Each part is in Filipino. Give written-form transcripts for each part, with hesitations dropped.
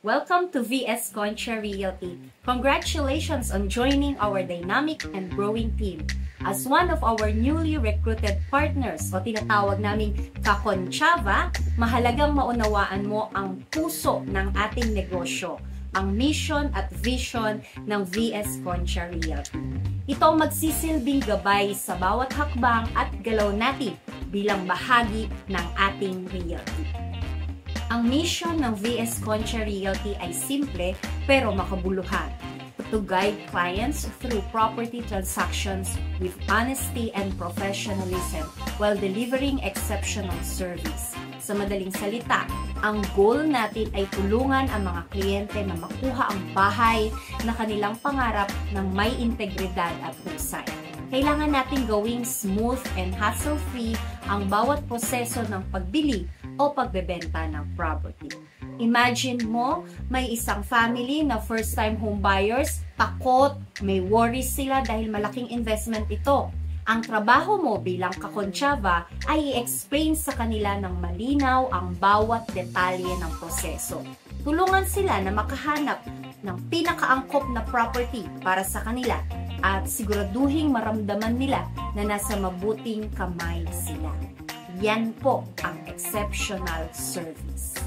Welcome to VS Concha Realty. Congratulations on joining our dynamic and growing team. As one of our newly recruited partners o tinatawag naming kakonchava, mahalagang maunawaan mo ang puso ng ating negosyo, ang mission at vision ng VS Concha Realty. Ito ang magsisilbing gabay sa bawat hakbang at galaw natin bilang bahagi ng ating realty. Ang mission ng VS Concha Realty ay simple pero makabuluhan. To guide clients through property transactions with honesty and professionalism while delivering exceptional service. Sa madaling salita, ang goal natin ay tulungan ang mga kliyente na makuha ang bahay na kanilang pangarap ng may integridad at husay. Kailangan natin gawing smooth and hassle-free ang bawat proseso ng pagbili o pagbebenta ng property. Imagine mo, may isang family na first-time home buyers, takot, may worries sila dahil malaking investment ito. Ang trabaho mo bilang kakonchava ay i-explain sa kanila ng malinaw ang bawat detalye ng proseso. Tulungan sila na makahanap ng pinakaangkop na property para sa kanila at siguraduhing maramdaman nila na nasa mabuting kamay sila. Yan po ang exceptional service.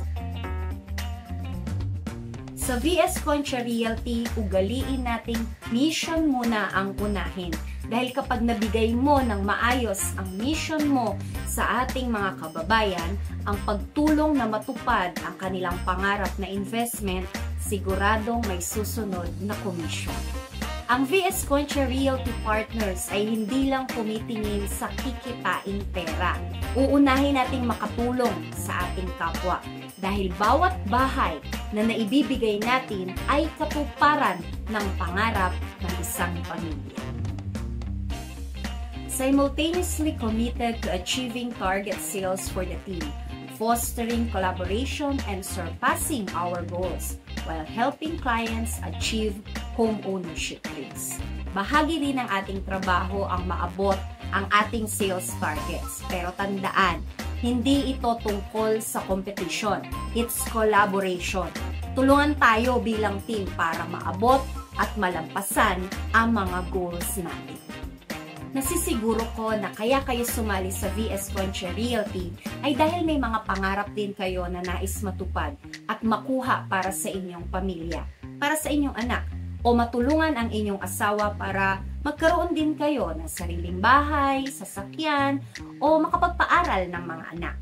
Sa VS Concha Realty, ugaliin nating mission muna ang unahin. Dahil kapag nabigay mo ng maayos ang mission mo sa ating mga kababayan, ang pagtulong na matupad ang kanilang pangarap na investment, siguradong may susunod na komisyon. Ang VS Concha Realty Partners ay hindi lang tumitingin sa kikitain pera. Uunahin nating makatulong sa ating kapwa dahil bawat bahay na naibibigay natin ay katuparan ng pangarap ng isang pamilya. Simultaneously committed to achieving target sales for the team, fostering collaboration and surpassing our goals while helping clients achieve home ownership dreams. Bahagi rin ng ating trabaho ang maabot ang ating sales targets. Pero tandaan, hindi ito tungkol sa competition. It's collaboration. Tulungan tayo bilang team para maabot at malampasan ang mga goals natin. Nasisiguro ko na kaya kayo sumali sa VS Concha Realty ay dahil may mga pangarap din kayo na nais matupad at makuha para sa inyong pamilya, para sa inyong anak, o matulungan ang inyong asawa para magkaroon din kayo ng sariling bahay, sasakyan, o makapagpaaral ng mga anak.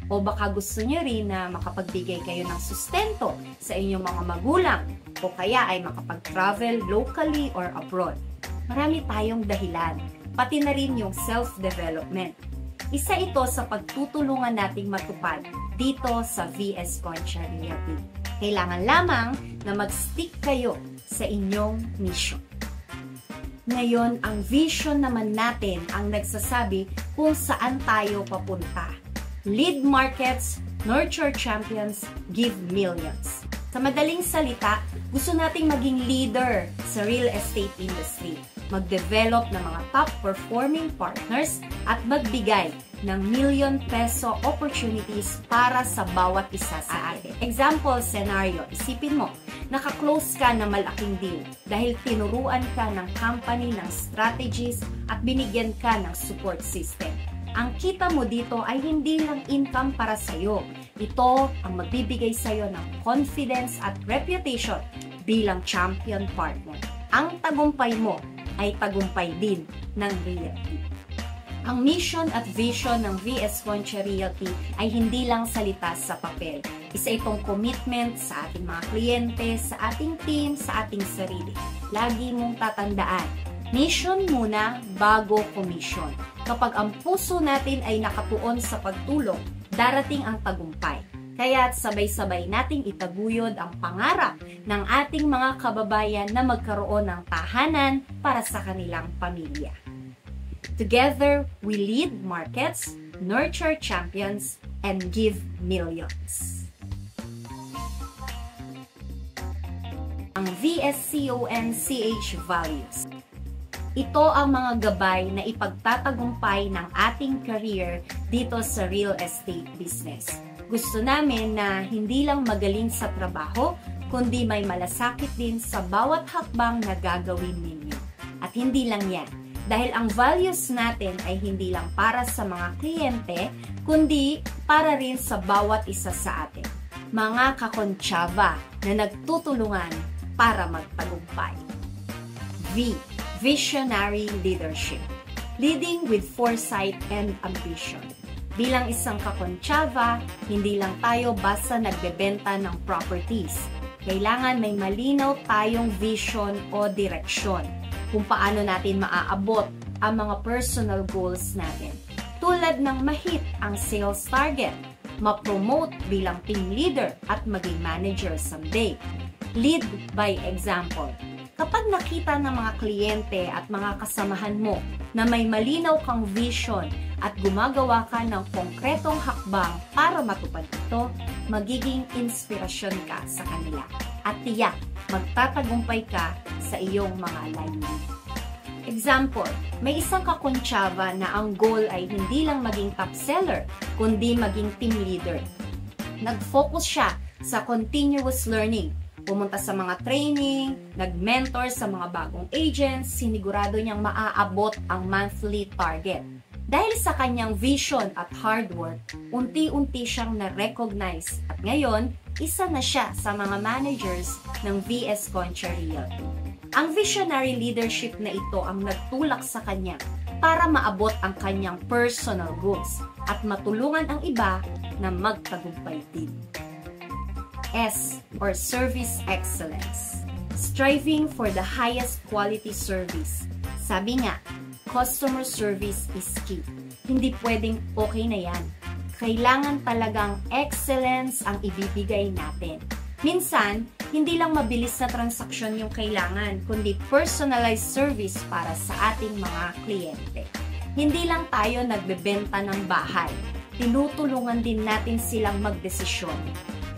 O baka gusto nyo rin na makapagbigay kayo ng sustento sa inyong mga magulang, o kaya ay makapag-travel locally or abroad. Marami tayong dahilan, pati na rin yung self-development. Isa ito sa pagtutulungan nating matupad dito sa VS Concha Realty. Kailangan lamang na mag-stick kayo sa inyong mission. Ngayon, ang vision naman natin ang nagsasabi kung saan tayo papunta. Lead markets, nurture champions, give millions. Sa madaling salita, gusto nating maging leader sa real estate industry, mag-develop ng mga top-performing partners at magbigay ng million-peso opportunities para sa bawat isa sa atin. Example scenario, isipin mo, naka-close ka na malaking deal dahil tinuruan ka ng company ng strategies at binigyan ka ng support system. Ang kita mo dito ay hindi lang income para sa'yo. Ito ang magbibigay sa'yo ng confidence at reputation bilang champion partner. Ang tagumpay mo ay tagumpay din ng realty. Ang mission at vision ng VS Concha Realty ay hindi lang salita sa papel. Isa itong commitment sa ating mga kliyente, sa ating team, sa ating sarili. Lagi mong tatandaan, mission muna bago commission. Kapag ang puso natin ay nakatuon sa pagtulong, darating ang tagumpay. Kaya't sabay-sabay nating itaguyod ang pangarap ng ating mga kababayan na magkaroon ng tahanan para sa kanilang pamilya. Together, we lead markets, nurture champions, and give millions. Ang VSCONCH values. Ito ang mga gabay na ipagtatagumpay ng ating career dito sa real estate business. Gusto namin na hindi lang magaling sa trabaho, kundi may malasakit din sa bawat hakbang na gagawin ninyo. At hindi lang yan, dahil ang values natin ay hindi lang para sa mga kliyente, kundi para rin sa bawat isa sa atin. Mga kakontsaba na nagtutulungan para magtagumpay. V. Visionary leadership. Leading with foresight and ambition. Bilang isang kakontsaba, hindi lang tayo basta nagbebenta ng properties. Kailangan may malinaw tayong vision o direksyon kung paano natin maaabot ang mga personal goals natin. Tulad ng ma-hit ang sales target, ma-promote bilang team leader at maging manager someday. Lead by example. Kapag nakita ng mga kliyente at mga kasamahan mo na may malinaw kang vision at gumagawa ka ng konkretong hakbang para matupad ito, magiging inspirasyon ka sa kanila. At tiyak, magtatagumpay ka sa iyong mga layunin. Example, may isang kakontsaba na ang goal ay hindi lang maging top seller, kundi maging team leader. Nag-focus siya sa continuous learning. Pumunta sa mga training, nag-mentor sa mga bagong agents, sinigurado niyang maaabot ang monthly target. Dahil sa kanyang vision at hard work, unti-unti siyang na-recognize at ngayon, isa na siya sa mga managers ng VS Concha Realty. Ang visionary leadership na ito ang nagtulak sa kanya para maabot ang kanyang personal goals at matulungan ang iba na magtagumpay din. S or Service Excellence. Striving for the highest quality service. Sabi nga, customer service is key. Hindi pwedeng okay na yan. Kailangan talagang excellence ang ibibigay natin. Minsan, hindi lang mabilis na transaksyon yung kailangan, kundi personalized service para sa ating mga kliyente. Hindi lang tayo nagbebenta ng bahay. Tinutulungan din natin silang magdesisyon.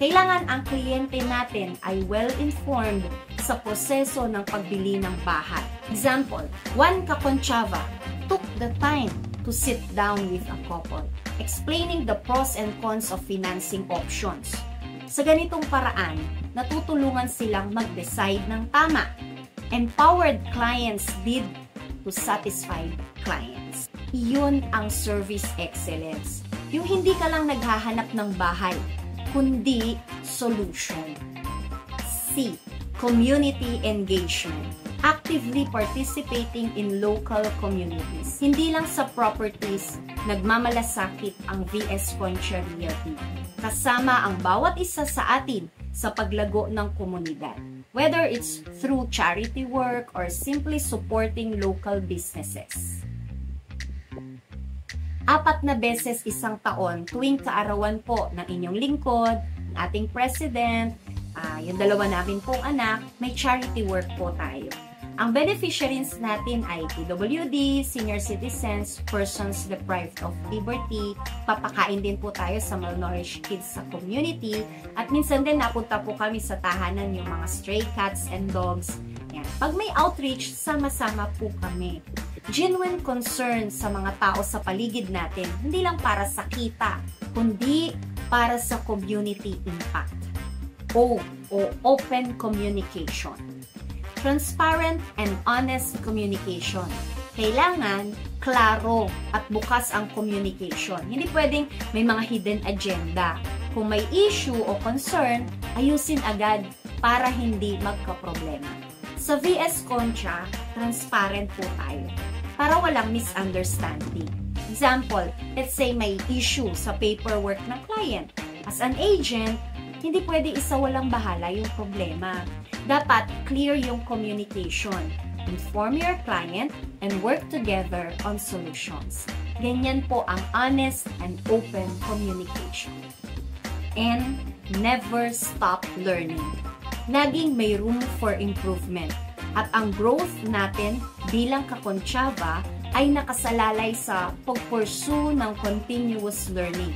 Kailangan ang kliyente natin ay well-informed sa proseso ng pagbili ng bahay. Example, one kakontsaba took the time to sit down with a couple, explaining the pros and cons of financing options. Sa ganitong paraan, natutulungan silang mag-decide ng tama. Empowered clients lead to satisfied clients. Iyon ang service excellence. Yung hindi ka lang naghahanap ng bahay, kundi solution. C. Community engagement. Actively participating in local communities. Hindi lang sa properties, nagmamalasakit ang VS Concha Realty. Kasama ang bawat isa sa atin sa paglago ng komunidad. Whether it's through charity work or simply supporting local businesses. 4 na beses isang taon tuwing kaarawan po ng inyong lingkod, ng ating president, yung 2 namin pong anak, may charity work po tayo. Ang beneficiaries natin ay PWD, senior citizens, persons deprived of liberty, papakain din po tayo sa malnourished kids sa community, at minsan din napunta po kami sa tahanan yung mga stray cats and dogs. Yan. Pag may outreach, sama-sama po kami. Genuine concern sa mga tao sa paligid natin, hindi lang para sa kita, kundi para sa community impact. O open communication. Transparent and honest communication. Kailangan klaro at bukas ang communication. Hindi pwedeng may mga hidden agenda. Kung may issue o concern, ayusin agad para hindi magka-problema. Sa VS Concha, transparent po tayo para walang misunderstanding. Example, let's say may issue sa paperwork ng client. As an agent, hindi pwede isa walang bahala yung problema. Dapat clear yung communication. Inform your client and work together on solutions. Ganyan po ang honest and open communication. And never stop learning. Laging may room for improvement. At ang growth natin bilang kakontsaba ay nakasalalay sa pag-pursue ng continuous learning.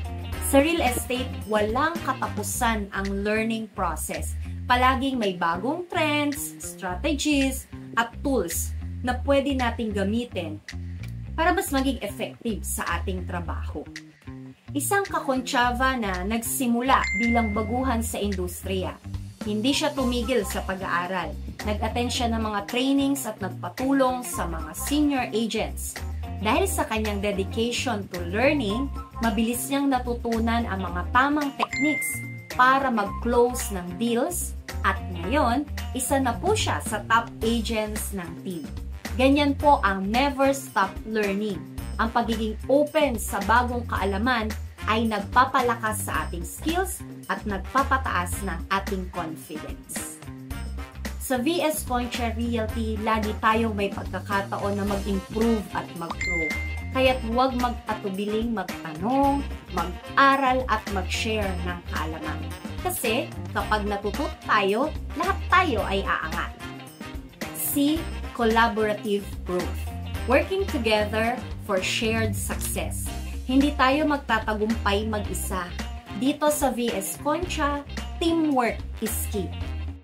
Sa real estate, walang katapusan ang learning process. Palaging may bagong trends, strategies, at tools na pwede nating gamitin para mas maging effective sa ating trabaho. Isang kakontsaba na nagsimula bilang baguhan sa industriya. Hindi siya tumigil sa pag-aaral. Nag-attend siya ng mga trainings at nagpatulong sa mga senior agents. Dahil sa kanyang dedication to learning, mabilis niyang natutunan ang mga tamang techniques para mag-close ng deals at ngayon, isa na po siya sa top agents ng team. Ganyan po ang never stop learning. Ang pagiging open sa bagong kaalaman ay nagpapalakas sa ating skills at nagpapataas ng ating confidence. Sa VS Concha Realty, lagi tayong may pagkakataon na mag-improve at mag-grow. Kaya't huwag mag-atubiling magtanong, mag-aral at mag-share ng kaalaman. Kasi kapag natututo tayo, lahat tayo ay aangat. C. Collaborative growth. Working together for shared success. Hindi tayo magtatagumpay mag-isa. Dito sa VS Concha, teamwork is key.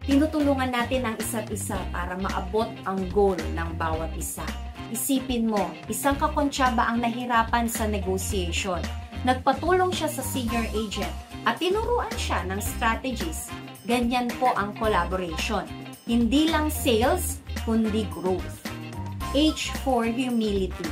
Tinutulungan natin ang isa't isa para maabot ang goal ng bawat isa. Isipin mo, isang kakonsyaba ang nahirapan sa negotiation. Nagpatulong siya sa senior agent at tinuruan siya ng strategies. Ganyan po ang collaboration. Hindi lang sales, kundi growth. H for humility.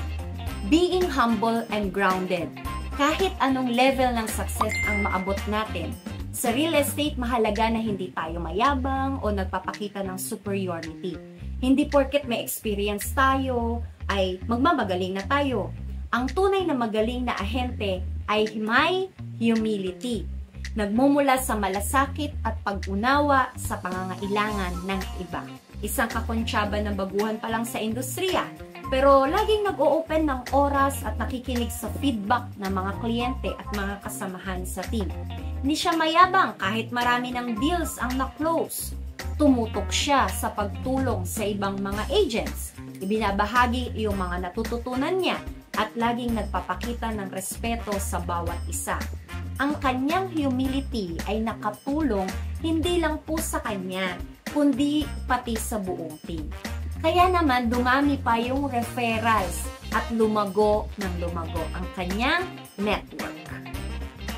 Being humble and grounded. Kahit anong level ng success ang maabot natin, sa real estate mahalaga na hindi tayo mayabang o nagpapakita ng superiority. Hindi porket may experience tayo ay magmamagaling na tayo. Ang tunay na magaling na ahente ay may humility. Nagmumula sa malasakit at pag-unawa sa pangangailangan ng iba. Isang kakonsyaba na baguhan pa lang sa industriya, pero laging nag-o-open ng oras at nakikinig sa feedback ng mga kliyente at mga kasamahan sa team. Hindi siya mayabang kahit marami ng deals ang na-close. Tumutok siya sa pagtulong sa ibang mga agents. Ibinabahagi yung mga natututunan niya at laging nagpapakita ng respeto sa bawat isa. Ang kanyang humility ay nakatulong hindi lang po sa kanya, kundi pati sa buong team. Kaya naman dumami pa yung referrals at lumago ng lumago ang kanyang network.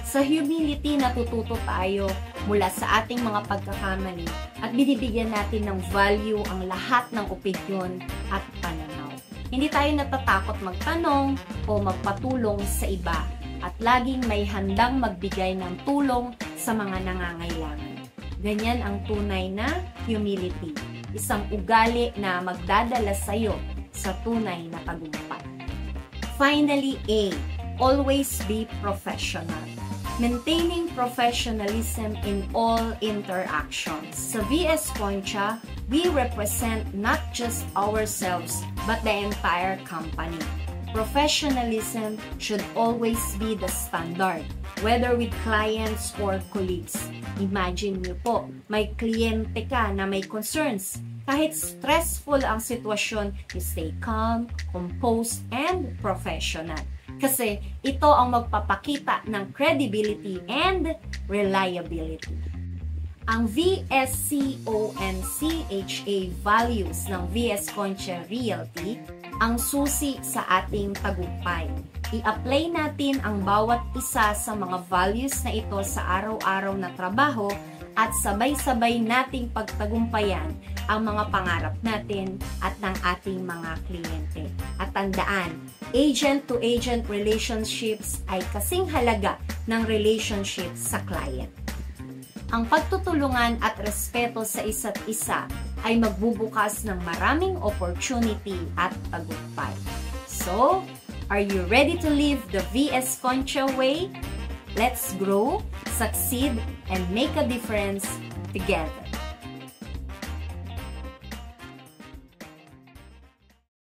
Sa humility, natututo tayo mula sa ating mga pagkakamali at binibigyan natin ng value ang lahat ng opinyon at pananaw. Hindi tayo natatakot magtanong o magpatulong sa iba at laging may handang magbigay ng tulong sa mga nangangailangan. Ganyan ang tunay na humility. Isang ugali na magdadala sa iyo sa tunay na tagumpay. Finally, A. Always be professional. Maintaining professionalism in all interactions. Sa VS Concha, we represent not just ourselves but the entire company. Professionalism should always be the standard, whether with clients or colleagues. Imagine niyo po, may kliyente ka na may concerns. Kahit stressful ang sitwasyon, you stay calm, composed, and professional. Kasi ito ang magpapakita ng credibility and reliability. Ang VSCONCHA values ng VS Concha Realty ang susi sa ating tagumpay. I-apply natin ang bawat isa sa mga values na ito sa araw-araw na trabaho at sabay-sabay nating pagtagumpayan ang mga pangarap natin at ng ating mga kliyente. At tandaan, agent-to-agent relationships ay kasing halaga ng relationship sa client. Ang pagtutulungan at respeto sa isa't isa ay magbubukas ng maraming opportunity at tagumpay. So, are you ready to live the VS Concha way? Let's grow, succeed, and make a difference together.